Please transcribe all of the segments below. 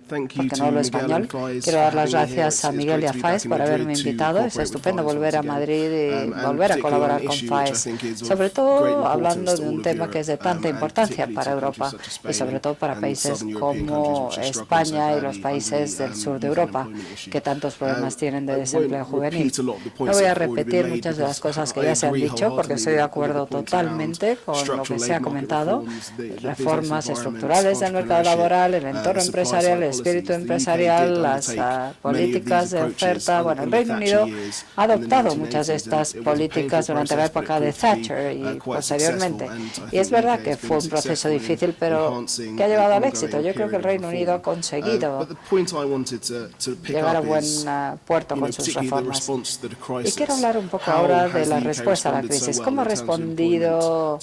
porque no hablo español. Quiero dar las gracias a Miguel y a FAES por haberme invitado. Es estupendo volver a Madrid y volver a colaborar con FAES, sobre todo hablando de un tema que es de tanta importancia para Europa y sobre todo para países como España y los países del sur de Europa, que tantos problemas tienen de desempleo juvenil. No voy a repetir muchas de las cosas que ya se han dicho, porque estoy de acuerdo totalmente con lo que se ha comentado. Reformas estructurales del mercado laboral, el entorno empresarial, el espíritu empresarial, las políticas de oferta. Bueno, el Reino Unido ha adoptado muchas de estas políticas durante la época de Thatcher y posteriormente. Y es verdad que fue un proceso difícil, pero que ha llevado al éxito. Yo creo que el Reino Unido ha conseguido llegar a buen puerto con sus reformas. Y quiero hablar un poco ahora de la respuesta a la crisis. ¿Cómo ha respondido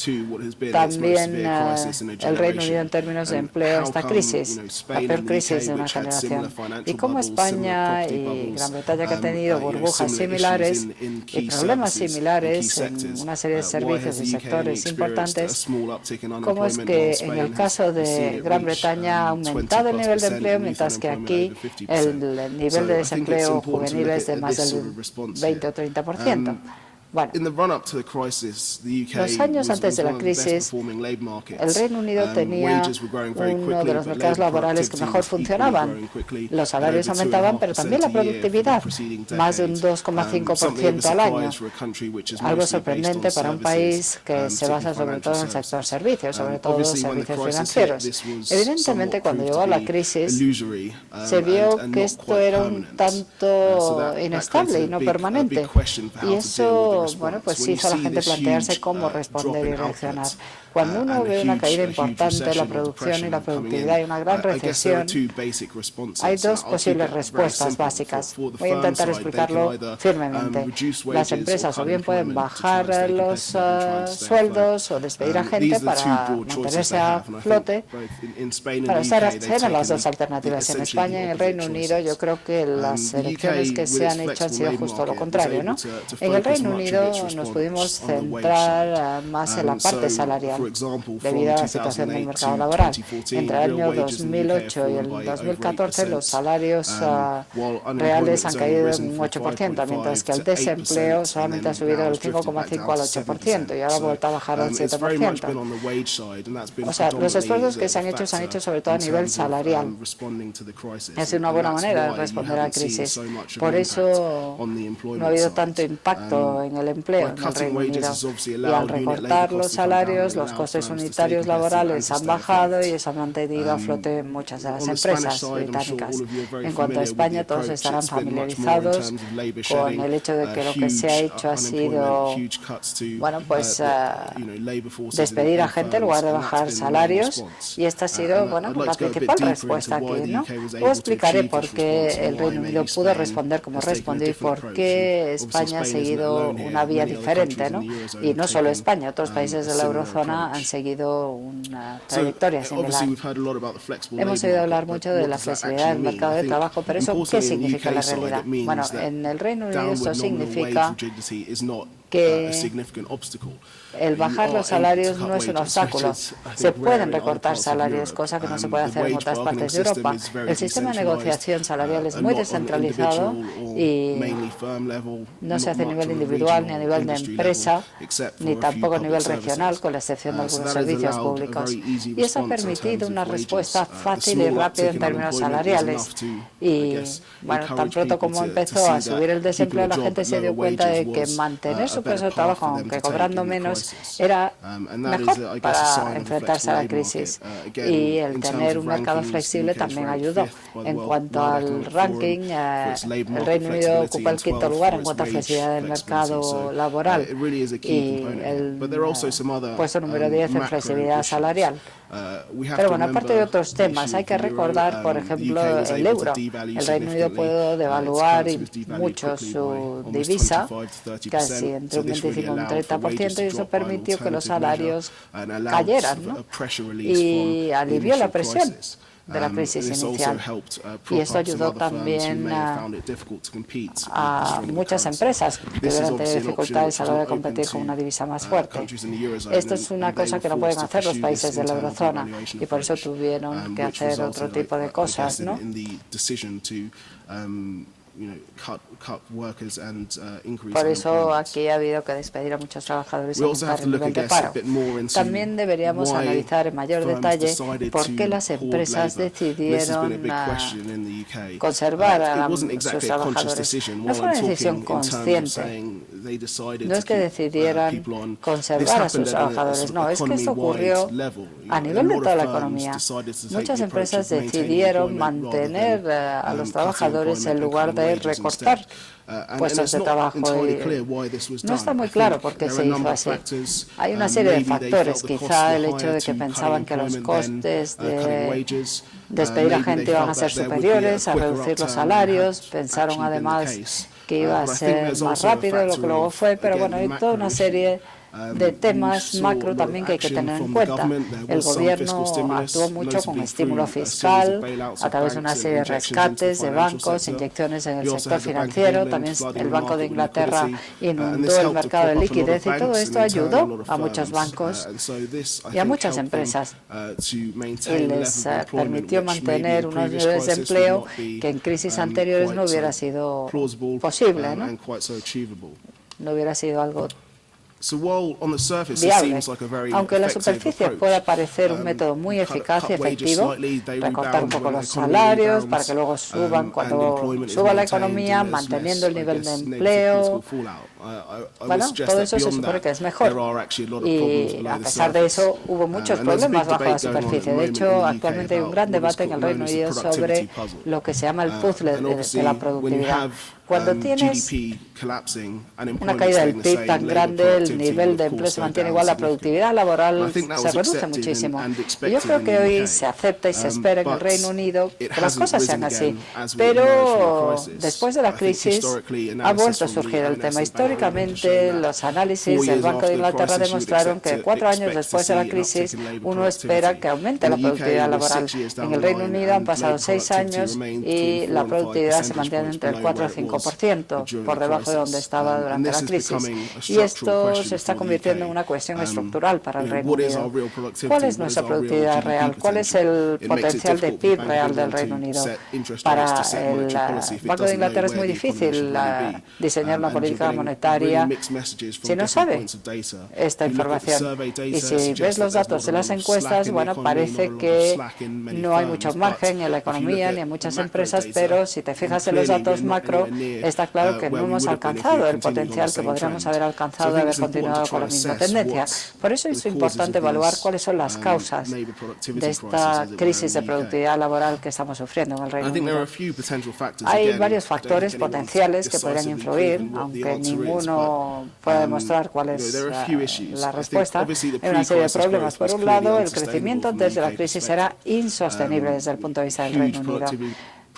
también el Reino Unido en términos de empleo a esta crisis? La peor crisis de una generación. Y cómo España y Gran Bretaña, que han tenido burbujas similares y problemas similares en una serie de servicios y sectores importantes, cómo es que en el caso de Gran Bretaña ha aumentado el nivel de empleo, mientras que aquí el nivel de desempleo juvenil es de más del 20 o 30%. Bueno, los años antes de la crisis, el Reino Unido tenía uno de los mercados laborales que mejor funcionaban. Los salarios aumentaban, pero también la productividad, más de un 2,5% al año. Algo sorprendente para un país que se basa sobre todo en el sector servicios, sobre todo servicios financieros. Evidentemente, cuando llegó la crisis, se vio que esto era un tanto inestable y no permanente. Y eso, bueno, pues hizo a la gente plantearse cómo responder y reaccionar. Cuando uno ve una caída importante en la producción y la productividad y una gran recesión, hay dos posibles respuestas básicas. Voy a intentar explicarlo firmemente. Las empresas o bien pueden bajar los sueldos o despedir a gente para mantenerse a flote. Para eran las dos alternativas. En España y en el Reino Unido, yo creo que las elecciones que se han hecho han sido justo lo contrario, ¿no? En el Reino Unido nos pudimos centrar más en la parte salarial, debido a la situación del mercado laboral. Entre el año 2008 y el 2014, los salarios reales han caído en un 8%, mientras que el desempleo solamente ha subido del 5,5 al 8%, y ahora ha vuelto a bajar al 7%. O sea, los esfuerzos que se han hecho sobre todo a nivel salarial. Es una buena manera de responder a la crisis. Por eso no ha habido tanto impacto en el empleo en el Reino Unido. Y al recortar los salarios, los costes unitarios laborales han bajado y eso ha mantenido a flote muchas de las empresas británicas. En cuanto a España, todos estarán familiarizados con el hecho de que lo que se ha hecho ha sido, bueno, pues despedir a gente en lugar de bajar salarios, y esta ha sido, bueno, la principal respuesta aquí, ¿no? Luego explicaré por qué el Reino Unido pudo responder como respondió y por qué España ha seguido una vía diferente, ¿no? Y no solo España, otros países de la eurozona han seguido una trayectoria similar. Hemos oído hablar mucho de la flexibilidad del mercado de trabajo, pero ¿eso qué significa en la realidad? Bueno, en el Reino Unido esto significa que el bajar los salarios no es un obstáculo. Se pueden recortar salarios, cosa que no se puede hacer en otras partes de Europa. El sistema de negociación salarial es muy descentralizado y no se hace a nivel individual ni a nivel de empresa, ni tampoco a nivel regional, con la excepción de algunos servicios públicos. Y eso ha permitido una respuesta fácil y rápida en términos salariales. Y, bueno, tan pronto como empezó a subir el desempleo, la gente se dio cuenta de que mantener su puesto de trabajo, aunque cobrando menos, era mejor para enfrentarse a la crisis. Y el tener un mercado flexible también ayudó. En cuanto al ranking, el Reino Unido ocupa el quinto lugar en cuanto a flexibilidad del mercado laboral y el puesto número 10 en flexibilidad salarial. Pero bueno, aparte de otros temas, hay que recordar, por ejemplo, el euro. El Reino Unido pudo devaluar mucho su divisa, casi entre un 25 y un 30%, y eso permitió que los salarios cayeran, ¿no? Y alivió la presión. de la crisis inicial. Y esto ayudó también a muchas empresas que hubieran tenido dificultades a la hora de competir con una divisa más fuerte. Esto es una cosa que no pueden hacer los países de la eurozona y por eso tuvieron que hacer otro tipo de cosas, ¿no? Por eso aquí ha habido que despedir a muchos trabajadores y aumentar el nivel de paro. También deberíamos analizar en mayor detalle por qué las empresas decidieron conservar a sus trabajadores. No fue una decisión consciente. No es que decidieran conservar a sus trabajadores, no, es que esto ocurrió a nivel de toda la economía. Muchas empresas decidieron mantener a los trabajadores en lugar de recortar puestos de trabajo. No está muy claro por qué se hizo así. Hay una serie de factores, quizá el hecho de que pensaban que los costes de despedir a gente iban a ser superiores, a reducir los salarios, pensaron además que iba a ser más rápido de lo que luego fue, pero bueno, hay toda una serie de temas macro también que hay que tener en cuenta. El gobierno actuó mucho con estímulo fiscal a través de una serie de rescates de bancos, inyecciones en el sector financiero. También el Banco de Inglaterra inundó el mercado de liquidez y todo esto ayudó a muchos bancos y a muchas empresas y les permitió mantener unos niveles de empleo que en crisis anteriores no hubiera sido posible, ¿no? No hubiera sido algo viable. Aunque en la superficie pueda parecer un método muy eficaz y efectivo, recortar un poco los salarios para que luego suban cuando suba la economía, manteniendo el nivel de empleo. Bueno, todo eso se supone que es mejor. Y a pesar de eso, hubo muchos problemas bajo la superficie. De hecho, actualmente hay un gran debate en el Reino Unido sobre lo que se llama el puzzle de la productividad. Cuando tienes una caída del PIB tan grande, el nivel de empleo se mantiene igual, la productividad laboral se reduce muchísimo. Y yo creo que hoy se acepta y se espera en el Reino Unido que las cosas sean así. Pero después de la crisis ha vuelto a surgir el tema. Históricamente, los análisis del Banco de Inglaterra demostraron que 4 años después de la crisis uno espera que aumente la productividad laboral. En el Reino Unido han pasado 6 años y la productividad se mantiene entre el 4 y el 5%, por debajo de donde estaba durante la crisis. Y esto se está convirtiendo en una cuestión estructural para el Reino Unido. ¿Cuál es nuestra productividad real? ¿Cuál es el potencial de PIB real del Reino Unido? Para el Banco de Inglaterra es muy difícil diseñar una política monetaria si no sabe esta información. Y si ves los datos de las encuestas, bueno, parece que no hay mucho margen en la economía ni en muchas empresas, pero si te fijas en los datos macro, está claro que no hemos alcanzado el potencial que podríamos haber alcanzado de haber continuado con la misma tendencia. Por eso es importante evaluar cuáles son las causas de esta crisis de productividad laboral que estamos sufriendo en el Reino Unido. Hay varios factores potenciales que podrían influir, aunque ninguno pueda demostrar cuál es la respuesta. Hay una serie de problemas. Por un lado, el crecimiento desde la crisis era insostenible desde el punto de vista del Reino Unido.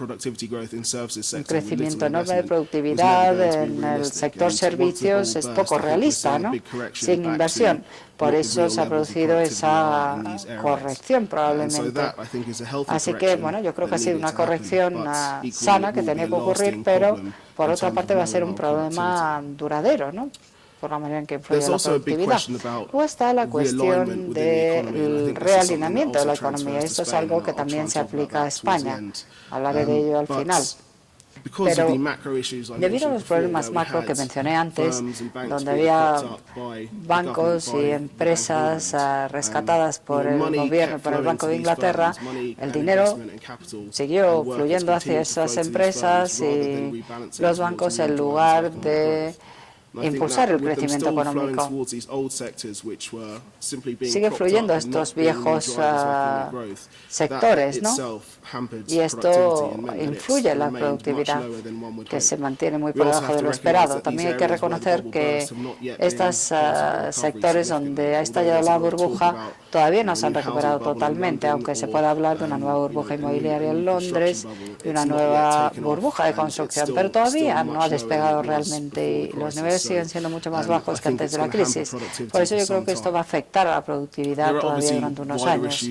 Un crecimiento enorme de productividad en el sector servicios es poco realista, ¿no? Sin inversión. Por eso se ha producido esa corrección probablemente. Así que, bueno, yo creo que ha sido una corrección sana que tenía que ocurrir, pero por otra parte va a ser un problema duradero, ¿no? Por la manera en que influye la productividad. Luego está la cuestión del realineamiento de la economía. Esto es algo que también se aplica a España. Hablaré de ello al final. Pero debido a los problemas macro que mencioné antes, donde había bancos y empresas rescatadas por el gobierno, por el Banco de Inglaterra, el dinero siguió fluyendo hacia esas empresas y los bancos, en lugar de impulsar el crecimiento económico, sigue fluyendo a estos viejos sectores, ¿no? Y esto influye en la productividad, que se mantiene muy por debajo de lo esperado. También hay que reconocer que estos sectores donde ha estallado la burbuja todavía no se han recuperado totalmente, aunque se pueda hablar de una nueva burbuja inmobiliaria en Londres y una nueva burbuja de construcción, pero todavía no ha despegado realmente y los niveles salarios siguen siendo mucho más bajos que antes de la crisis. Por eso yo creo que esto va a afectar a la productividad todavía durante unos años.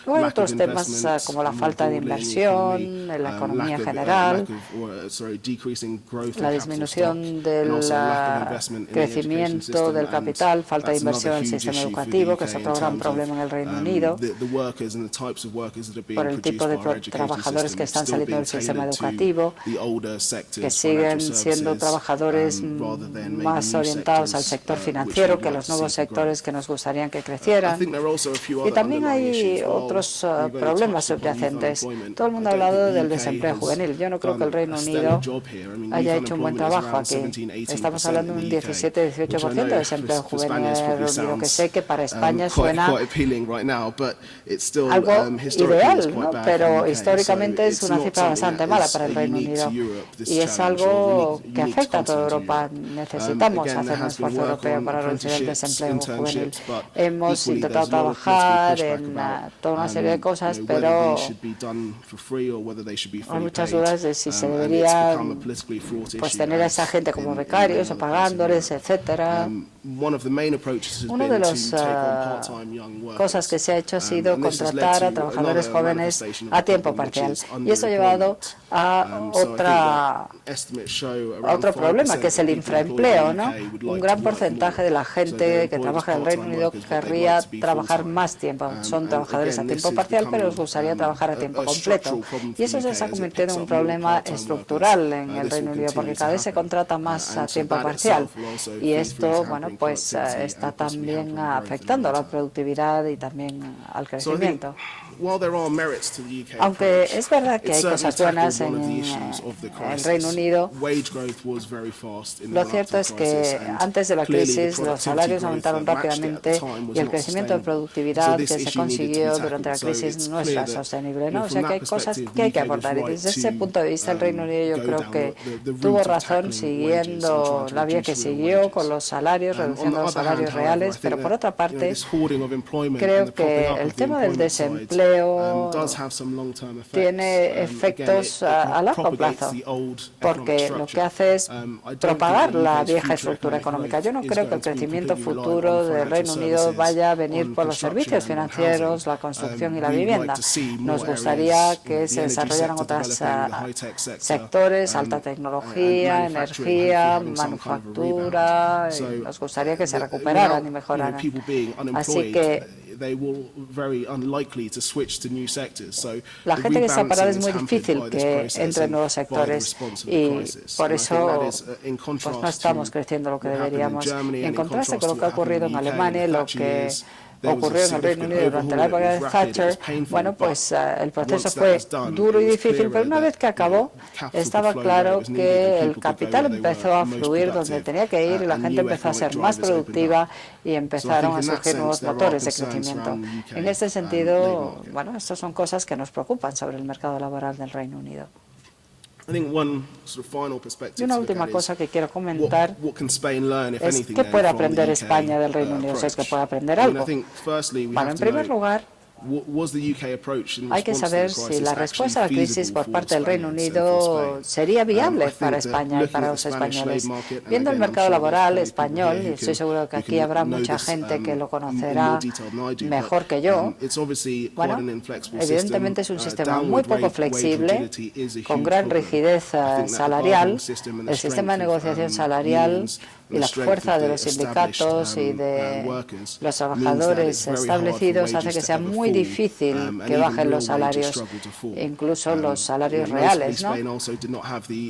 Luego hay otros temas como la falta de inversión en la economía general, la disminución del crecimiento del capital, falta de inversión en el sistema educativo, que es otro gran problema en el Reino Unido, por el tipo de trabajadores que están saliendo del sistema educativo, que siguen siendo trabajadores más orientados al sector financiero que los nuevos sectores que nos gustaría que crecieran. Y también hay otros problemas subyacentes. Todo el mundo ha hablado del desempleo juvenil. Yo no creo que el Reino Unido haya hecho un buen trabajo aquí. Estamos hablando de un 17-18% de desempleo juvenil en el Reino Unido, que sé que para España suena algo ideal, ¿no? Pero históricamente es una cifra bastante mala para el Reino Unido y es algo que afecta a toda Europa. Necesitamos hacer un esfuerzo europeo para reducir el desempleo juvenil. Hemos intentado trabajar en toda una serie de cosas, pero hay muchas dudas de si se debería tener a esa gente como becarios o pagándoles, etcétera. Una de las cosas que se ha hecho ha sido contratar a trabajadores jóvenes a tiempo parcial. Y esto ha llevado a otro problema, que es el infraempleo, ¿no? Un gran porcentaje de la gente que trabaja en el Reino Unido querría trabajar más tiempo. Son trabajadores a tiempo parcial, pero les gustaría trabajar a tiempo completo. Y eso se está convirtiendo en un problema estructural en el Reino Unido, porque cada vez se contrata más a tiempo parcial. Y esto, pues está también afectando a la productividad y también al crecimiento. Aunque es verdad que hay cosas buenas en el Reino Unido, lo cierto es que antes de la crisis los salarios aumentaron rápidamente y el crecimiento de productividad que se consiguió durante la crisis no era sostenible, ¿no? O sea que hay cosas que hay que abordar, y desde ese punto de vista el Reino Unido yo creo que tuvo razón siguiendo la vía que siguió con los salarios, reduciendo los salarios reales, pero por otra parte creo que el tema del desempleo tiene efectos a largo plazo, porque lo que hace es propagar la vieja estructura económica. Yo no creo que el crecimiento futuro del Reino Unido vaya a venir por los servicios financieros, la construcción y la vivienda. Nos gustaría que se desarrollaran otros sectores, alta tecnología, energía, manufactura, y nos gustaría que se recuperaran y mejoraran. Así que la gente que está parada es muy difícil que entre en nuevos sectores y por eso no estamos creciendo lo que deberíamos. En contraste con lo que ha ocurrido en Alemania, lo que ocurrió en el Reino Unido durante la época de Thatcher, pues el proceso fue duro y difícil, pero una vez que acabó, estaba claro que el capital empezó a fluir donde tenía que ir y la gente empezó a ser más productiva y empezaron a surgir nuevos motores de crecimiento. En este sentido, estas son cosas que nos preocupan sobre el mercado laboral del Reino Unido. Y una última cosa que quiero comentar es qué puede aprender España del Reino Unido. ¿Es que puede aprender algo? En primer lugar, hay que saber si la respuesta a la crisis por parte del Reino Unido sería viable para España y para los españoles. Viendo el mercado laboral español, y estoy seguro que aquí habrá mucha gente que lo conocerá mejor que yo, evidentemente es un sistema muy poco flexible, con gran rigidez salarial. El sistema de negociación salarial y la fuerza de los sindicatos y de los trabajadores establecidos hace que sea muy difícil que bajen los salarios, incluso los salarios reales, ¿no?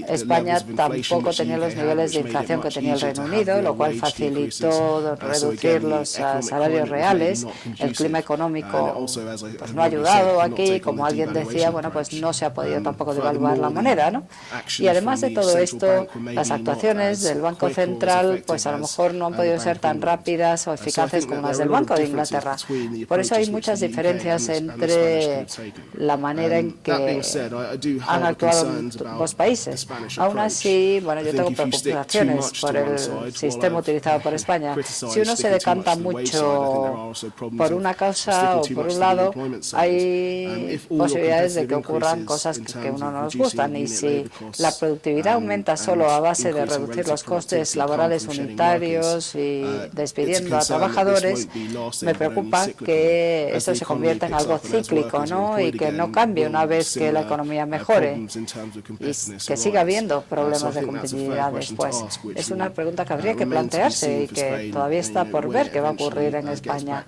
España tampoco tenía los niveles de inflación que tenía el Reino Unido, lo cual facilitó reducir los salarios reales. El clima económico no ha ayudado aquí, como alguien decía, pues no se ha podido tampoco devaluar la moneda, ¿no? Y además de todo esto, las actuaciones del Banco Central pues a lo mejor no han podido ser tan rápidas o eficaces como las del Banco de Inglaterra. Por eso hay muchas diferencias entre la manera en que han actuado ambos países. Aún así, yo tengo preocupaciones por el sistema utilizado por España. Si uno se decanta mucho por una causa o por un lado, hay posibilidades de que ocurran cosas que uno no nos gustan. Y si la productividad aumenta solo a base de reducir los costes laborales sectores unitarios y despidiendo a trabajadores, me preocupa que esto se convierta en algo cíclico, ¿no? Y que no cambie una vez que la economía mejore y que siga habiendo problemas de competitividad después. Es una pregunta que habría que plantearse y que todavía está por ver qué va a ocurrir en España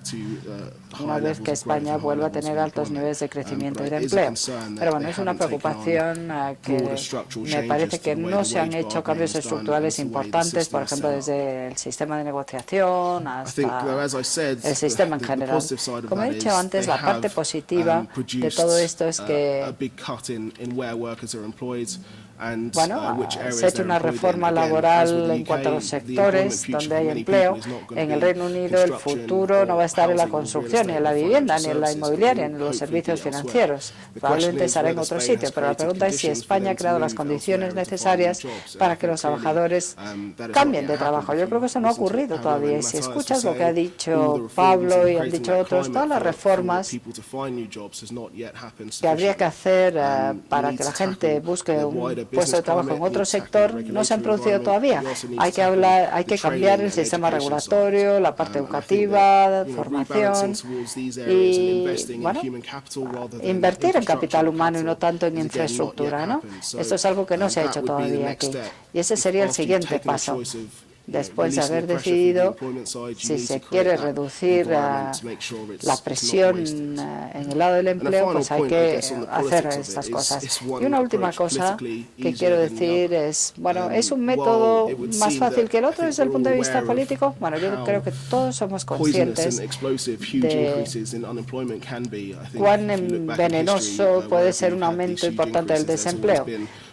una vez que España vuelva a tener altos niveles de crecimiento y de empleo. Pero bueno, es una preocupación que me parece que no se han hecho cambios estructurales importantes, por ejemplo, desde el sistema de negociación hasta el sistema en general. Como he dicho antes, la parte positiva de todo esto es que se ha hecho una reforma laboral en cuanto a los sectores donde hay empleo. En el Reino Unido el futuro no va a estar en la construcción, ni en la vivienda, ni en la inmobiliaria, ni en los servicios financieros. Probablemente estará en otro sitio, pero la pregunta es si España ha creado las condiciones necesarias para que los trabajadores cambien de trabajo. Yo creo que eso no ha ocurrido todavía. Y si escuchas lo que ha dicho Pablo y han dicho otros, todas las reformas que habría que hacer para que la gente busque un puesto de trabajo en otro sector no se han producido todavía. Hay que cambiar el sistema regulatorio, la parte educativa, formación y, bueno, invertir en capital humano y no tanto en infraestructura, ¿no? Esto es algo que no se ha hecho todavía aquí. Y ese sería el siguiente paso. Después de haber decidido si se quiere reducir la presión en el lado del empleo, pues hay que hacer estas cosas. Y una última cosa que quiero decir es, bueno, ¿es un método más fácil que el otro desde el punto de vista político? Bueno, yo creo que todos somos conscientes de cuán venenoso puede ser un aumento importante del desempleo.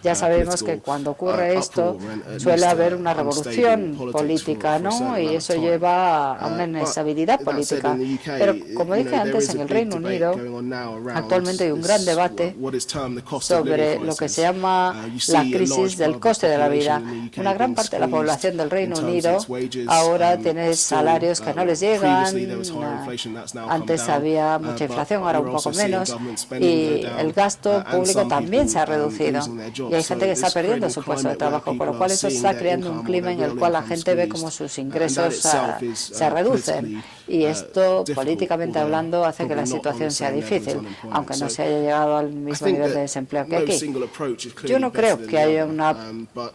Ya sabemos que cuando ocurre esto suele haber una revolución política, ¿no? Y eso lleva a una inestabilidad política. Pero, como dije antes, en el Reino Unido actualmente hay un gran debate sobre lo que se llama la crisis del coste de la vida. Una gran parte de la población del Reino Unido ahora tiene salarios que no les llegan. Antes había mucha inflación, ahora un poco menos. Y el gasto público también se ha reducido. Y hay gente que está perdiendo su puesto de trabajo, por lo cual eso está creando un clima en el cual la gente ve como sus ingresos se reducen. Y esto, políticamente hablando, hace que la situación sea difícil, aunque no se haya llegado al mismo nivel de desempleo que aquí. Yo no creo que haya una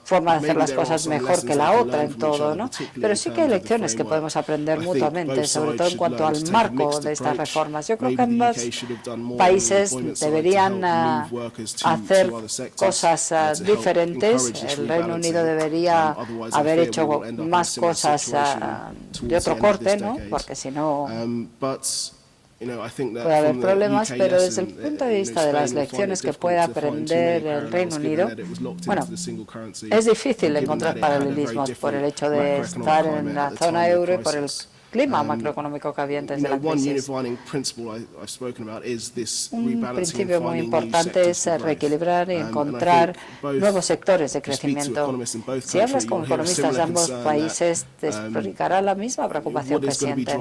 forma de hacer las cosas mejor que la otra en todo, ¿no? Pero sí que hay lecciones que podemos aprender mutuamente, sobre todo en cuanto al marco de estas reformas. Yo creo que ambos países deberían hacer cosas diferentes. El Reino Unido debería haber hecho más cosas de otro corte, ¿no? Porque si no puede haber problemas, pero desde el punto de vista de las lecciones que puede aprender el Reino Unido, bueno, es difícil encontrar paralelismos por el hecho de estar en la zona euro y por el clima macroeconómico que había antes de la crisis. Un principio muy importante es reequilibrar y encontrar nuevos sectores de crecimiento. Si hablas con economistas de ambos países, te explicará la misma preocupación que sienten.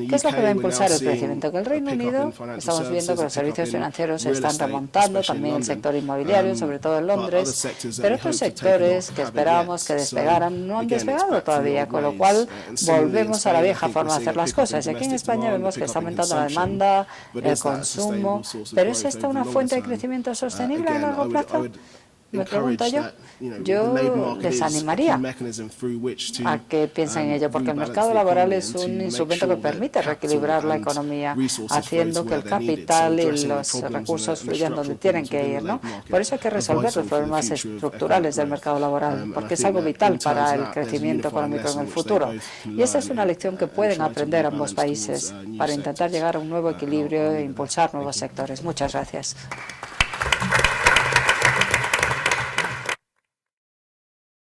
¿Qué es lo que va a impulsar el crecimiento? En el Reino Unido estamos viendo que los servicios financieros se están remontando, también el sector inmobiliario, sobre todo en Londres, pero otros sectores que esperábamos que despegaran no han despegado todavía, con lo cual volvemos a la vieja forma de hacer las cosas. Y aquí en España vemos que está aumentando la demanda, el consumo, pero ¿es esta una fuente de crecimiento sostenible a largo plazo? Me pregunto yo les animaría a que piensen en ello, porque el mercado laboral es un instrumento que permite reequilibrar la economía, haciendo que el capital y los recursos fluyan donde tienen que ir, ¿no? Por eso hay que resolver los problemas estructurales del mercado laboral, porque es algo vital para el crecimiento económico en el futuro. Y esa es una lección que pueden aprender ambos países para intentar llegar a un nuevo equilibrio e impulsar nuevos sectores. Muchas gracias.